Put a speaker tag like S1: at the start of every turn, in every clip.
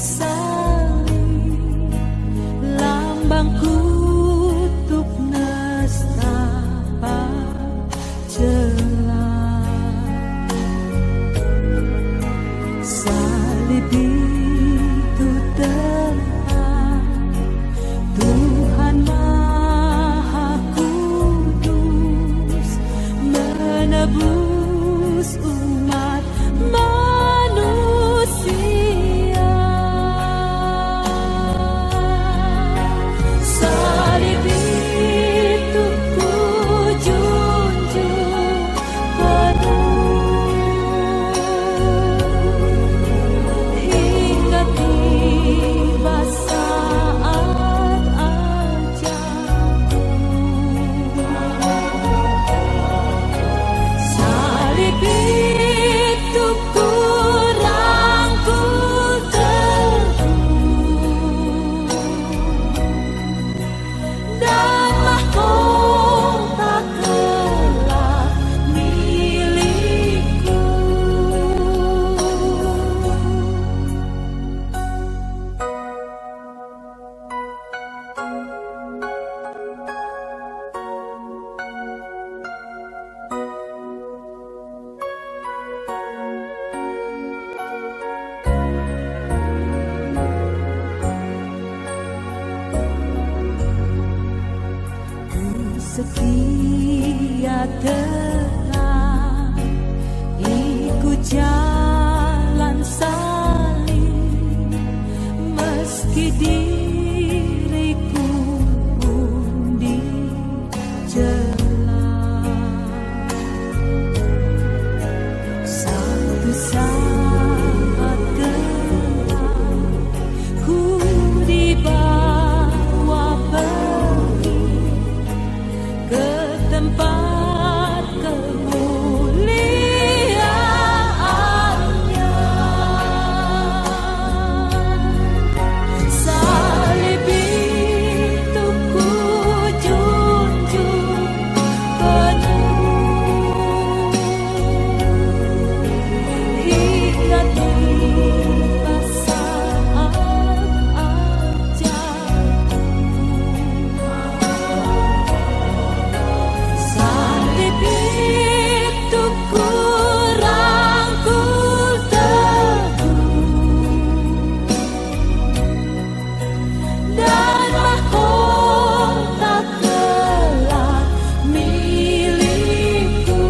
S1: salib, lambang kutuk nestapa celah. Salib itu tempat Tuhan Maha Kudus menebus umat manusia. Salib itu ku junjung penuh hingga tiba saat ajalku. Salib itu ku rangkul teguh dan mahkota telah milikku. Setia tetap ikut jalan salib, meski diriku pun dicela. Satu saat kelak ku dibawa pergi ke tempat kemuliaannya. Salib itu ku junjung penuh hingga tiba saat ajalku. Salib itu ku rangkul teguh dan mahkota telah milikku.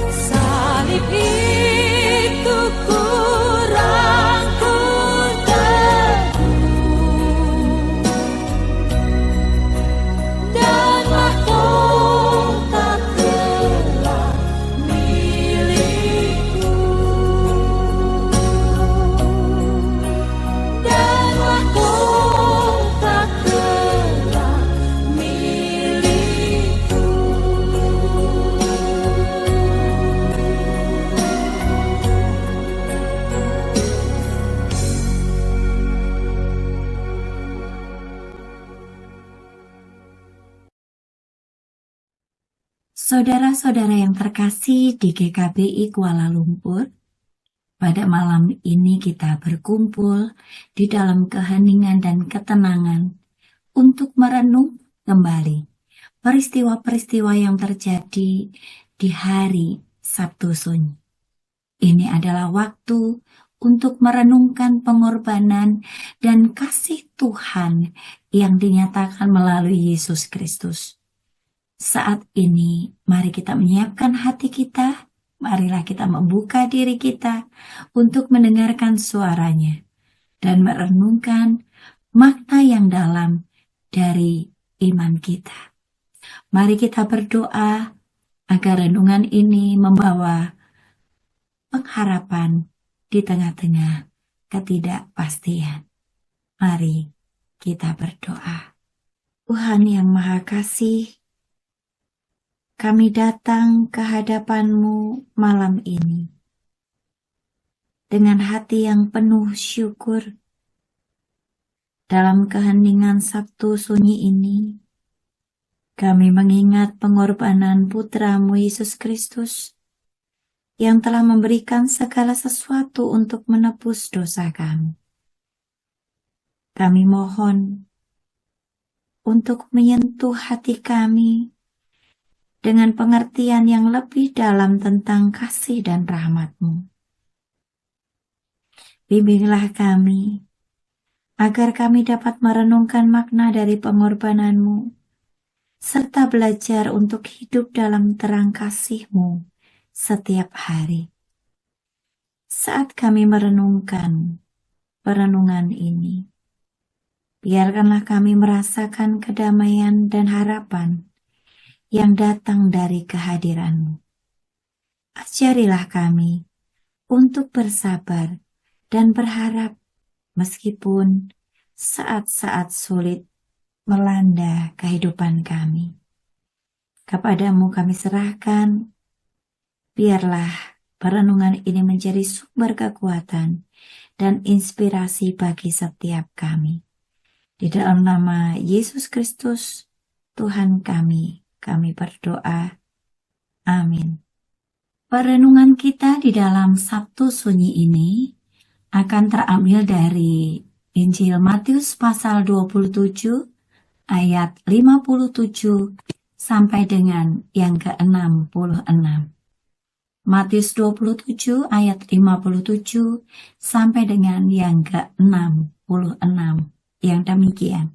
S1: Salib itu ku rangkul teguh dan mahkota telah milikku. Dan mahkota telah milikku.
S2: Saudara-saudara yang terkasih di GKBI Kuala Lumpur, pada malam ini kita berkumpul di dalam keheningan dan ketenangan untuk merenung kembali peristiwa-peristiwa yang terjadi di hari Sabtu Sunyi. Ini adalah waktu untuk merenungkan pengorbanan dan kasih Tuhan yang dinyatakan melalui Yesus Kristus. Saat ini, mari kita menyiapkan hati kita, marilah kita membuka diri kita untuk mendengarkan suaranya dan merenungkan makna yang dalam dari iman kita. Mari kita berdoa agar renungan ini membawa pengharapan di tengah-tengah ketidakpastian. Mari kita berdoa. Tuhan yang Maha Kasih, kami datang ke hadapan-Mu malam ini dengan hati yang penuh syukur. Dalam keheningan Sabtu Sunyi ini, kami mengingat pengorbanan Putra-Mu Yesus Kristus yang telah memberikan segala sesuatu untuk menebus dosa kami. Kami mohon untuk menyentuh hati kami dengan pengertian yang lebih dalam tentang kasih dan rahmat-Mu. Bimbinglah kami, agar kami dapat merenungkan makna dari pengorbanan-Mu, serta belajar untuk hidup dalam terang kasih-Mu setiap hari. Saat kami merenungkan perenungan ini, biarkanlah kami merasakan kedamaian dan harapan yang datang dari kehadiran-Mu. Ajarilah kami untuk bersabar dan berharap meskipun saat-saat sulit melanda kehidupan kami. Kepadamu kami serahkan, biarlah perenungan ini menjadi sumber kekuatan dan inspirasi bagi setiap kami. Di dalam nama Yesus Kristus, Tuhan kami berdoa. Amin. Perenungan kita di dalam Sabtu Sunyi ini akan terambil dari Injil Matius pasal 27 ayat 57 sampai dengan yang ke-66. Matius 27 ayat 57 sampai dengan yang ke-66 yang demikian.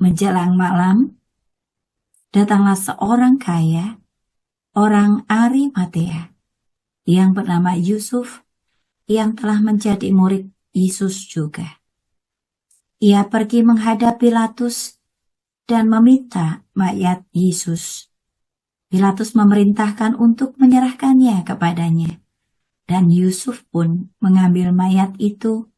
S2: Menjelang malam, datanglah seorang kaya, orang Arimatea, yang bernama Yusuf, yang telah menjadi murid Yesus juga. Ia pergi menghadap Pilatus dan meminta mayat Yesus. Pilatus memerintahkan untuk menyerahkannya kepadanya, dan Yusuf pun mengambil mayat itu,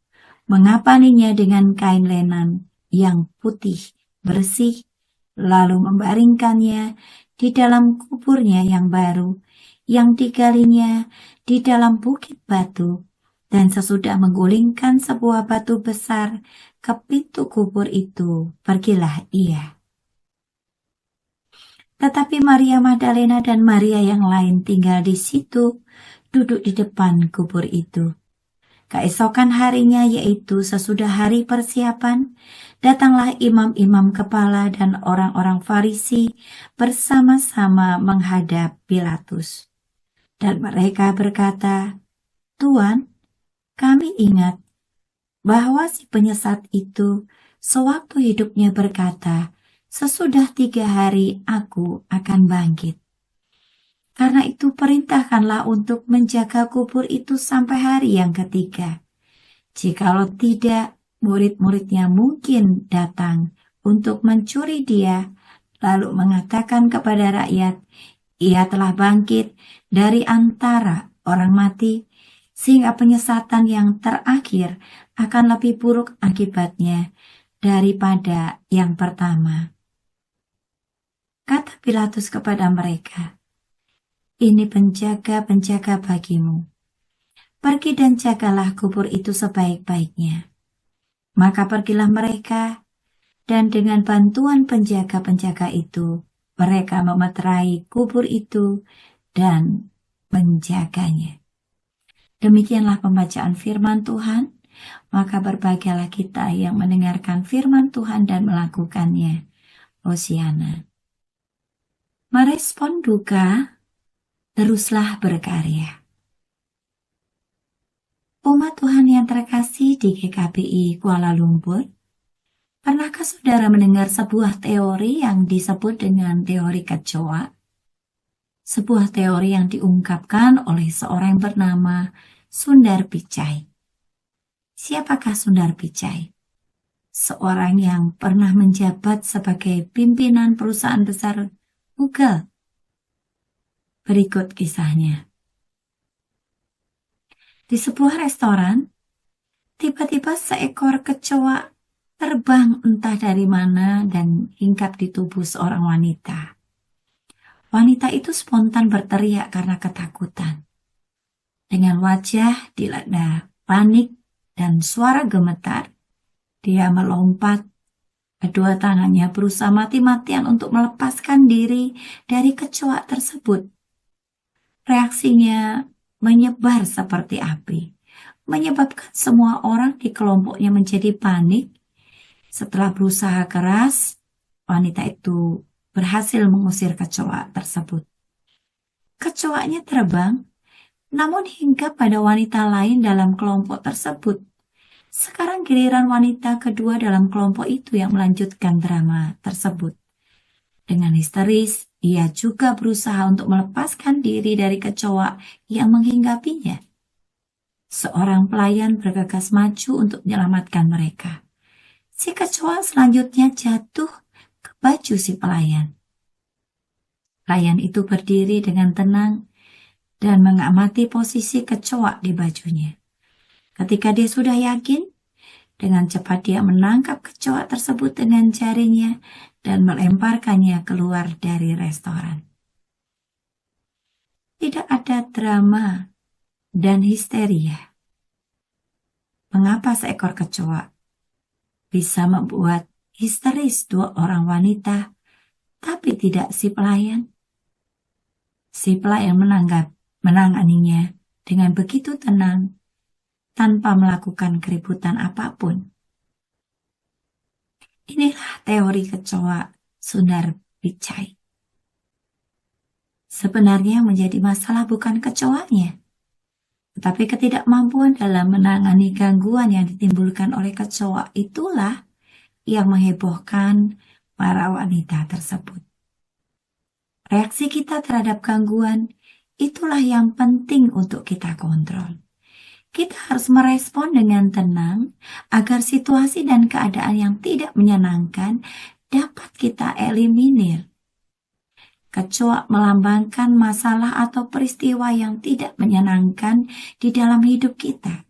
S2: mengapaninya dengan kain lenan yang putih bersih, lalu membaringkannya di dalam kuburnya yang baru, yang digalinya di dalam bukit batu, dan sesudah menggulingkan sebuah batu besar ke pintu kubur itu, pergilah ia. Tetapi Maria Magdalena dan Maria yang lain tinggal di situ, duduk di depan kubur itu. Keesokan harinya, yaitu sesudah hari persiapan, datanglah imam-imam kepala dan orang-orang Farisi bersama-sama menghadap Pilatus. Dan mereka berkata, "Tuan, kami ingat bahwa si penyesat itu sewaktu hidupnya berkata, 'Sesudah 3 hari aku akan bangkit.' Karena itu perintahkanlah untuk menjaga kubur itu sampai hari yang ketiga. Jikalau tidak, murid-muridnya mungkin datang untuk mencuri dia, lalu mengatakan kepada rakyat, 'Ia telah bangkit dari antara orang mati,' sehingga penyesatan yang terakhir akan lebih buruk akibatnya daripada yang pertama." Kata Pilatus kepada mereka, "Ini penjaga-penjaga bagimu. Pergi dan jagalah kubur itu sebaik-baiknya." Maka pergilah mereka, dan dengan bantuan penjaga-penjaga itu, mereka memeterai kubur itu dan menjaganya. Demikianlah pembacaan firman Tuhan. Maka berbahagialah kita yang mendengarkan firman Tuhan dan melakukannya. Hosiana. Merespon duka, teruslah berkarya. Umat Tuhan yang terkasih di GKBI Kuala Lumpur, pernahkah saudara mendengar sebuah teori yang disebut dengan teori kecoa? Sebuah teori yang diungkapkan oleh seorang bernama Sundar Pichai. Siapakah Sundar Pichai? Seorang yang pernah menjabat sebagai pimpinan perusahaan besar Google. Berikut kisahnya. Di sebuah restoran, tiba-tiba seekor kecoa terbang entah dari mana dan hinggap di tubuh seorang wanita. Wanita itu spontan berteriak karena ketakutan. Dengan wajah dilanda panik dan suara gemetar, dia melompat. Kedua tangannya berusaha mati-matian untuk melepaskan diri dari kecoa tersebut. Reaksinya menyebar seperti api, menyebabkan semua orang di kelompoknya menjadi panik. Setelah berusaha keras, wanita itu berhasil mengusir kecoa tersebut. Kecoanya terbang, namun hingga pada wanita lain dalam kelompok tersebut. Sekarang giliran wanita kedua dalam kelompok itu yang melanjutkan drama tersebut. Dengan histeris, ia juga berusaha untuk melepaskan diri dari kecoa yang menghinggapinya. Seorang pelayan bergegas maju untuk menyelamatkan mereka. Si kecoa selanjutnya jatuh ke baju si pelayan. Pelayan itu berdiri dengan tenang dan mengamati posisi kecoa di bajunya. Ketika dia sudah yakin, dengan cepat dia menangkap kecoa tersebut dengan jarinya dan melemparkannya keluar dari restoran. Tidak ada drama dan histeria. Mengapa seekor kecoa bisa membuat histeris dua orang wanita, tapi tidak si pelayan? Si pelayan menanganinya dengan begitu tenang, tanpa melakukan keributan apapun. Inilah teori kecoa Sundar Pichai. Sebenarnya menjadi masalah bukan kecoanya, tetapi ketidakmampuan dalam menangani gangguan yang ditimbulkan oleh kecoa itulah yang menghebohkan para wanita tersebut. Reaksi kita terhadap gangguan itulah yang penting untuk kita kontrol. Kita harus merespon dengan tenang agar situasi dan keadaan yang tidak menyenangkan dapat kita eliminir. Kecoa melambangkan masalah atau peristiwa yang tidak menyenangkan di dalam hidup kita.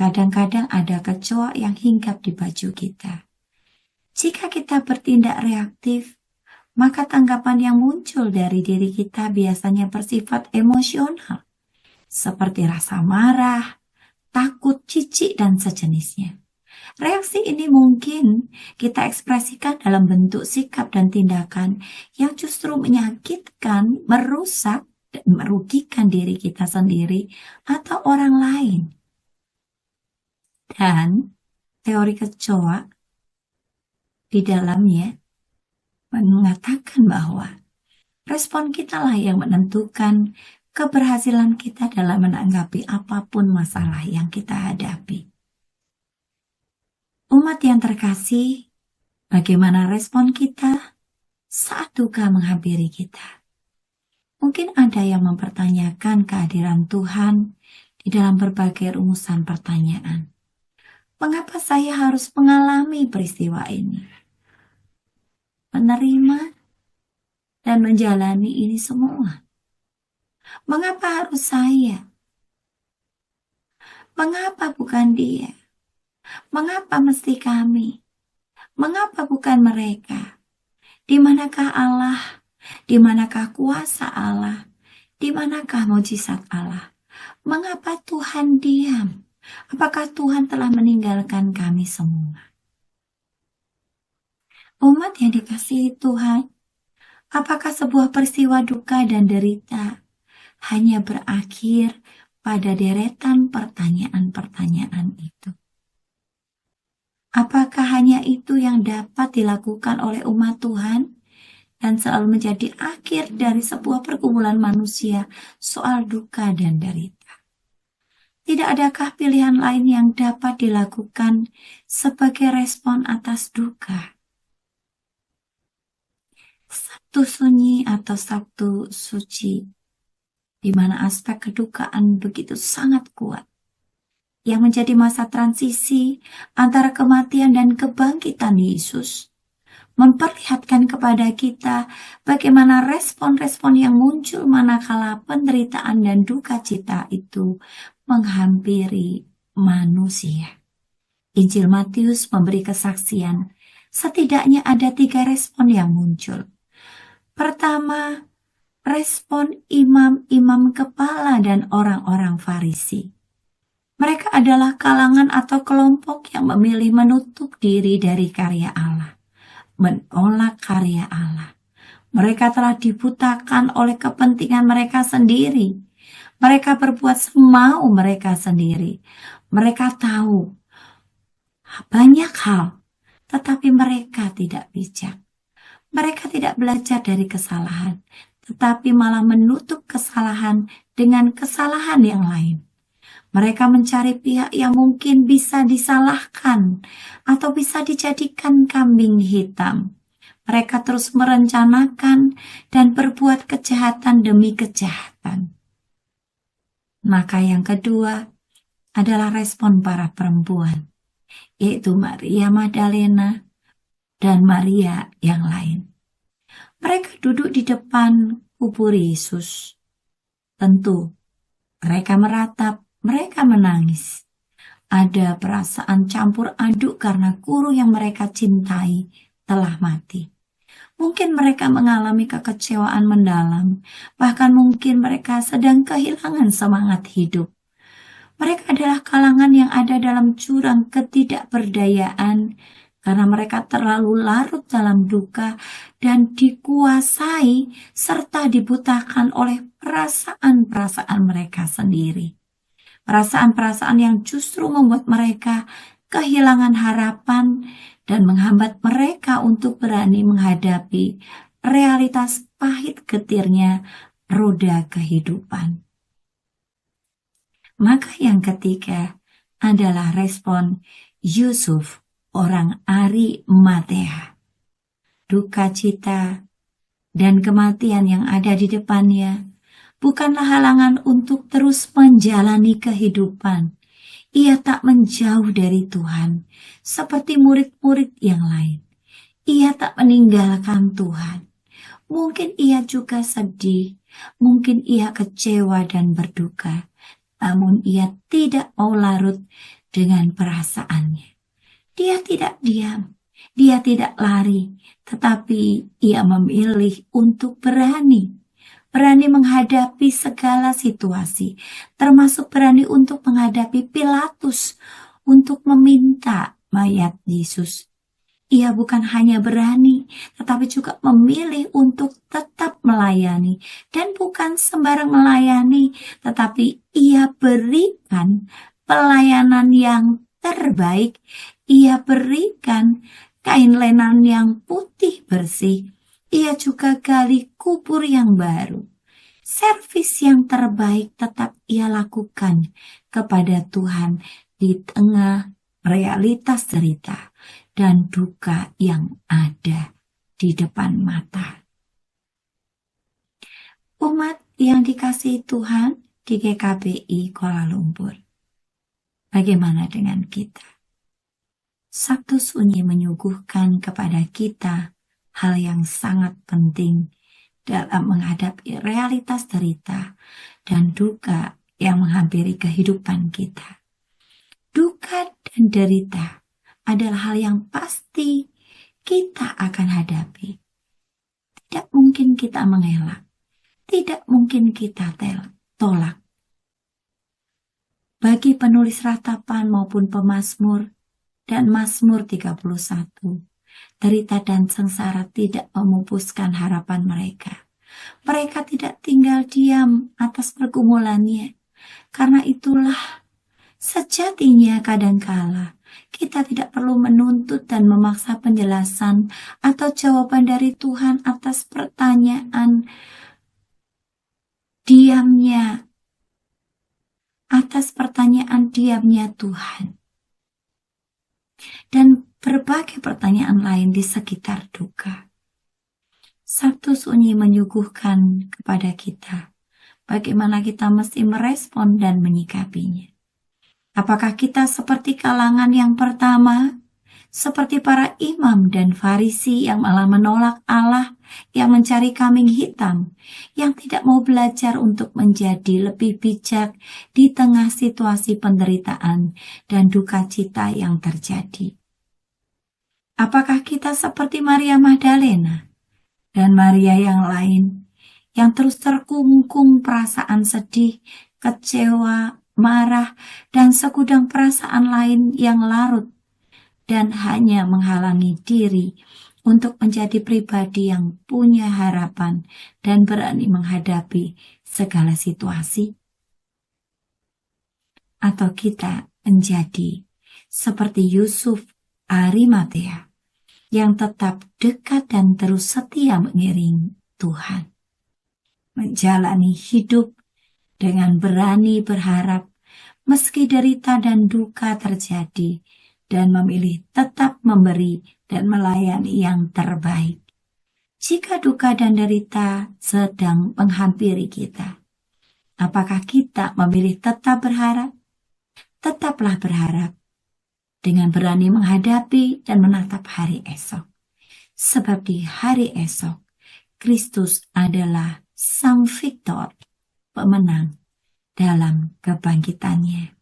S2: Kadang-kadang ada kecoa yang hinggap di baju kita. Jika kita bertindak reaktif, maka tanggapan yang muncul dari diri kita biasanya bersifat emosional, seperti rasa marah, takut, jijik, dan sejenisnya. Reaksi ini mungkin kita ekspresikan dalam bentuk sikap dan tindakan yang justru menyakitkan, merusak, dan merugikan diri kita sendiri atau orang lain. Dan teori kecoa di dalamnya mengatakan bahwa respon kita lah yang menentukan keberhasilan kita dalam menanggapi apapun masalah yang kita hadapi. Umat yang terkasih, bagaimana respon kita saat duka menghampiri kita? Mungkin ada yang mempertanyakan kehadiran Tuhan di dalam berbagai rumusan pertanyaan. Mengapa saya harus mengalami peristiwa ini? Menerima dan menjalani ini semua. Mengapa harus saya? Mengapa bukan dia? Mengapa mesti kami? Mengapa bukan mereka? Di manakah Allah? Di manakah kuasa Allah? Di manakah mujizat Allah? Mengapa Tuhan diam? Apakah Tuhan telah meninggalkan kami semua? Umat yang dikasihi Tuhan, apakah sebuah peristiwa duka dan derita hanya berakhir pada deretan pertanyaan-pertanyaan itu? Apakah hanya itu yang dapat dilakukan oleh umat Tuhan dan selalu menjadi akhir dari sebuah pergumulan manusia soal duka dan derita? Tidak adakah pilihan lain yang dapat dilakukan sebagai respon atas duka? Sabtu sunyi atau Sabtu suci, di mana aspek kedukaan begitu sangat kuat, yang menjadi masa transisi antara kematian dan kebangkitan Yesus, memperlihatkan kepada kita bagaimana respon-respon yang muncul manakala penderitaan dan duka cita itu menghampiri manusia. Injil Matius memberi kesaksian, setidaknya ada 3 respon yang muncul. Pertama, respon imam-imam kepala dan orang-orang Farisi. Mereka adalah kalangan atau kelompok yang memilih menutup diri dari karya Allah, menolak karya Allah, Mereka telah dibutakan oleh kepentingan mereka sendiri. Mereka berbuat semau mereka sendiri. Mereka tahu banyak hal, tetapi mereka tidak bijak. Mereka tidak belajar dari kesalahan, tetapi malah menutup kesalahan dengan kesalahan yang lain. Mereka mencari pihak yang mungkin bisa disalahkan atau bisa dijadikan kambing hitam. Mereka terus merencanakan dan berbuat kejahatan demi kejahatan. Maka yang kedua adalah respon para perempuan, yaitu Maria Magdalena dan Maria yang lain. Mereka duduk di depan kubur Yesus. Tentu mereka meratap, mereka menangis. Ada perasaan campur aduk karena guru yang mereka cintai telah mati. Mungkin mereka mengalami kekecewaan mendalam, bahkan mungkin mereka sedang kehilangan semangat hidup. Mereka adalah kalangan yang ada dalam jurang ketidakberdayaan karena mereka terlalu larut dalam duka dan dikuasai serta dibutakan oleh perasaan-perasaan mereka sendiri. Perasaan-perasaan yang justru membuat mereka kehilangan harapan dan menghambat mereka untuk berani menghadapi realitas pahit getirnya roda kehidupan. Maka yang ketiga adalah respon Yusuf, orang Arimatea. Duka cita dan kematian yang ada di depannya bukanlah halangan untuk terus menjalani kehidupan. Ia tak menjauh dari Tuhan, seperti murid-murid yang lain. Ia tak meninggalkan Tuhan. Mungkin ia juga sedih, mungkin ia kecewa dan berduka, namun ia tidak mau larut dengan perasaannya. Dia tidak diam, dia tidak lari, tetapi ia memilih untuk berani menghadapi segala situasi, termasuk berani untuk menghadapi Pilatus untuk meminta mayat Yesus. Ia bukan hanya berani, tetapi juga memilih untuk tetap melayani. Dan bukan sembarang melayani, tetapi ia berikan pelayanan yang terbaik. Ia berikan kain lenan yang putih bersih. Ia juga gali kubur yang baru. Servis yang terbaik tetap ia lakukan kepada Tuhan di tengah realitas cerita dan duka yang ada di depan mata. Umat yang dikasihi Tuhan di GKBI Kuala Lumpur, bagaimana dengan kita? Sabtu Sunyi menyuguhkan kepada kita hal yang sangat penting dalam menghadapi realitas derita dan duka yang menghampiri kehidupan kita. Duka dan derita adalah hal yang pasti kita akan hadapi. Tidak mungkin kita mengelak, tidak mungkin kita tolak. Bagi penulis ratapan maupun pemazmur dan Mazmur 31, derita dan sengsara tidak memupuskan harapan mereka. Mereka tidak tinggal diam atas pergumulannya. Karena itulah sejatinya kadangkala kita tidak perlu menuntut dan memaksa penjelasan atau jawaban dari Tuhan atas pertanyaan diamnya, Tuhan. Dan berbagai pertanyaan lain di sekitar duka. Sabtu Sunyi menyuguhkan kepada kita bagaimana kita mesti merespon dan menyikapinya. Apakah kita seperti kalangan yang pertama, seperti para imam dan Farisi yang malah menolak Allah, yang mencari kambing hitam, yang tidak mau belajar untuk menjadi lebih bijak di tengah situasi penderitaan dan duka cita yang terjadi? Apakah kita seperti Maria Magdalena dan Maria yang lain, yang terus terkungkung perasaan sedih, kecewa, marah, dan segudang perasaan lain yang larut dan hanya menghalangi diri untuk menjadi pribadi yang punya harapan dan berani menghadapi segala situasi? Atau kita menjadi seperti Yusuf Arimatea yang tetap dekat dan terus setia mengiring Tuhan, menjalani hidup dengan berani berharap meski derita dan duka terjadi, dan memilih tetap memberi dan melayani yang terbaik. Jika duka dan derita sedang menghampiri kita, apakah kita memilih tetap berharap? Tetaplah berharap dengan berani menghadapi dan menatap hari esok. Sebab di hari esok, Kristus adalah Sang Victor, pemenang dalam kebangkitannya.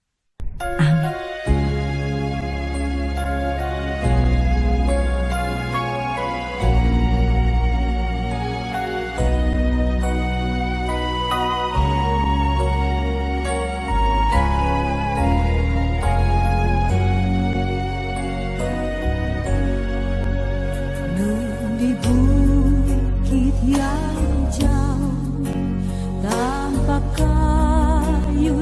S2: Amin.
S1: Di bukit yang jauh, tanpa kayu